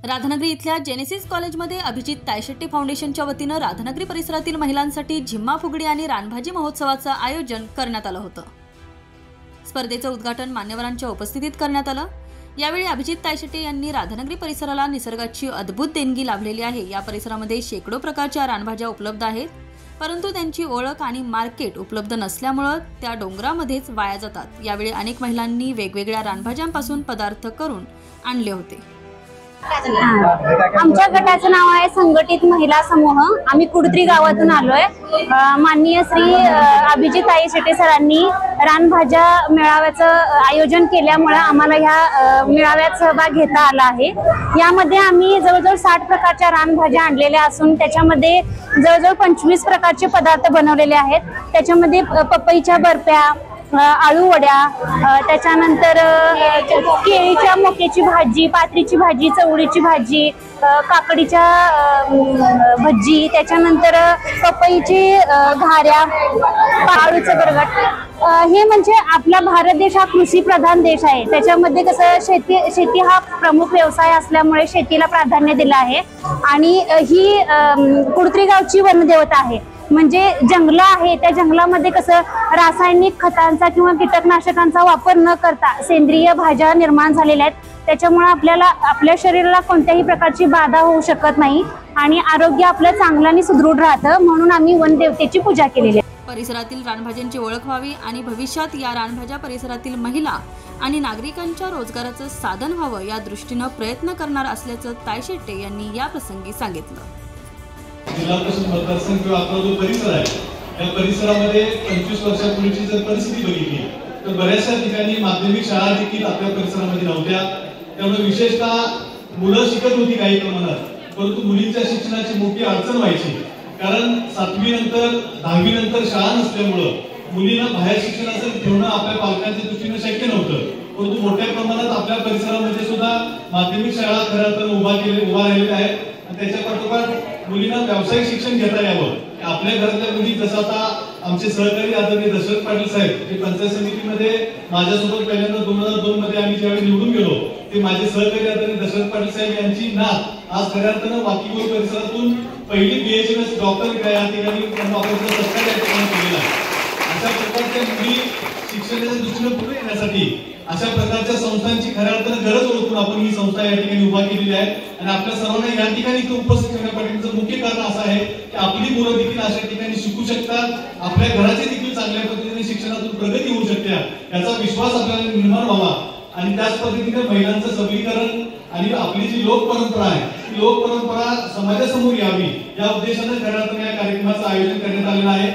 राधानगरी इथल्या जेनेसिस कॉलेजमध्ये अभिजित तायशेट्टी फाउंडेशनच्या वतीनं राधानगरी परिसरातील महिलांसाठी झिम्मा फुगडी आणि रानभाजी महोत्सवाचं आयोजन करण्यात आलं होतं। स्पर्धेचं उद्घाटन मान्यवरांच्या उपस्थितीत करण्यात आलं। यावेळी अभिजित तायशेट्टी यांनी राधानगरी परिसराला निसर्गाची अद्भुत देणगी लाभलेली आहे। या परिसरामध्ये शेकडो प्रकारच्या रानभाज्या उपलब्ध आहेत, परंतु त्यांची ओळख आणि मार्केट उपलब्ध नसल्यामुळे त्या डोंगरामध्येच वाया जातात। यावेळी अनेक महिलांनी वेगवेगळ्या रानभाज्यांपासून पदार्थ करून आणले होते। आमच्या गटाचं नाव आहे संघटित महिला समूह। आम्ही कुडत्री गावातून आलोय। माननीय श्री अभिजित तायशेट्टी सरांनी रानभाज्या मेळाव्याचं आयोजन केल्यामुळे आम्हाला ह्या मेळाव्यात सहभाग घेता आला आहे। यामध्ये आम्ही जवळजवळ 60 प्रकारच्या रानभाज्या आणलेल्या असून त्याच्यामध्ये जवळजवळ 25 प्रकारचे पदार्थ बनवलेले आहेत। त्याच्यामध्ये पपईच्या बर्फ्या, आळू वड्या, त्याच्यानंतर केळीच्या मोक्याची भाजी, पात्रीची भाजी, चवळीची भाजी, काकडीच्या भजी, त्याच्यानंतर पपईची घाऱ्या, आळूचं गरगट। हे म्हणजे आपला भारत देश हा कृषी प्रधान देश आहे। त्याच्यामध्ये कसं शेती हा प्रमुख व्यवसाय असल्यामुळे शेतीला प्राधान्य दिलं आहे। आणि ही कुडत्री गावची वनदेवता आहे, म्हणजे जंगल आहे। त्या जंगलामध्ये कसं रासायनिक खतांचा किंवा कीटकनाशकांचा वापर न करता सेंद्रिय भाज्या निर्माण झालेल्या आहेत। त्याच्यामुळे आपल्याला आपल्या शरीराला कोणत्याही प्रकारची बाधा होऊ शकत नाही आणि आरोग्य आपलं चांगलं आणि सुदृढ राहतं, म्हणून आम्ही वनदेवतेची पूजा केलेली आहे। परिसरातील रानभाज्यांची ओळख व्हावी आणि भविष्यात या रानभाज्या परिसरातील महिला आणि नागरिकांच्या रोजगाराचं साधन व्हावं या दृष्टीनं प्रयत्न करणार असल्याचं तायशेट्टी यांनी या प्रसंगी सांगितलं। जिल्हा परिषद मतदारसंघ किंवा आपला जो परिसर आहे, या परिसरामध्ये 25 वर्षापूर्वीची जर परिस्थिती बघितली तर बऱ्याचशा ठिकाणी माध्यमिक शाळा देखील आपल्या परिसरामध्ये नव्हत्या। त्यामुळे विशेषतः मुलं शिकत होती काही प्रमाणात, परंतु मुलींच्या शिक्षणाची मोठी अडचण व्हायची, कारण 7वी नंतर 10वी नंतर शाळा नसल्यामुळं मुलींना बाहेर शिक्षणासाठी ठेवणं आपल्या पालकांच्या दृष्टीने शक्य नव्हतं। परंतु मोठ्या प्रमाणात आपल्या परिसरामध्ये सुद्धा माध्यमिक शाळा खऱ्या अर्थानं उभा राहिलेल्या आहेत। त्याच्या पाठोपाठ मुलींना व्यावसायिक शिक्षण घेता यावं, आपल्या घरातल्या मुली जसं आता आमचे सहकारी आदरणीय दशरथ पाटील साहेब जे पंचायत समितीमध्ये माझ्यासोबत पहिल्यांदा 2002 मध्ये आम्ही ज्यावेळी निवडून गेलो, ते माझे सहकारी आदरणीय दशरथ पाटील साहेब यांची नात आज खऱ्या अर्थानं वाकीगोळ परिसरातून पहिली BHMS डॉक्टर या ठिकाणी सत्कार या ठिकाणी केलेला आहे। अशा प्रकारच्या मुली शिक्षणाच्या दृष्टीने पुढे येण्यासाठी अशा प्रकारच्या संस्थांची खऱ्या अर्थानं गरज ओळखून आपण ही संस्था या ठिकाणी उभा केलेली आहे। आणि आपल्या सर्वांना या ठिकाणी उपस्थित ठेवण्यापाठीचं मुख्य कारण असं आहे की आपली मुलं देखील अशा ठिकाणी शिकू शकतात, आपल्या घराची देखील चांगल्या पद्धतीने शिक्षणातून प्रगती होऊ शकते याचा विश्वास आपल्याला निर्माण व्हावा। आणि त्याच पद्धतीने महिलांचं सबलीकरण आणि आपली जी लोक परंपरा आहे ती लोक परंपरा समाजासमोर यावी या उद्देशाने खऱ्या अर्थाने या कार्यक्रमाचं आयोजन करण्यात आलेलं आहे।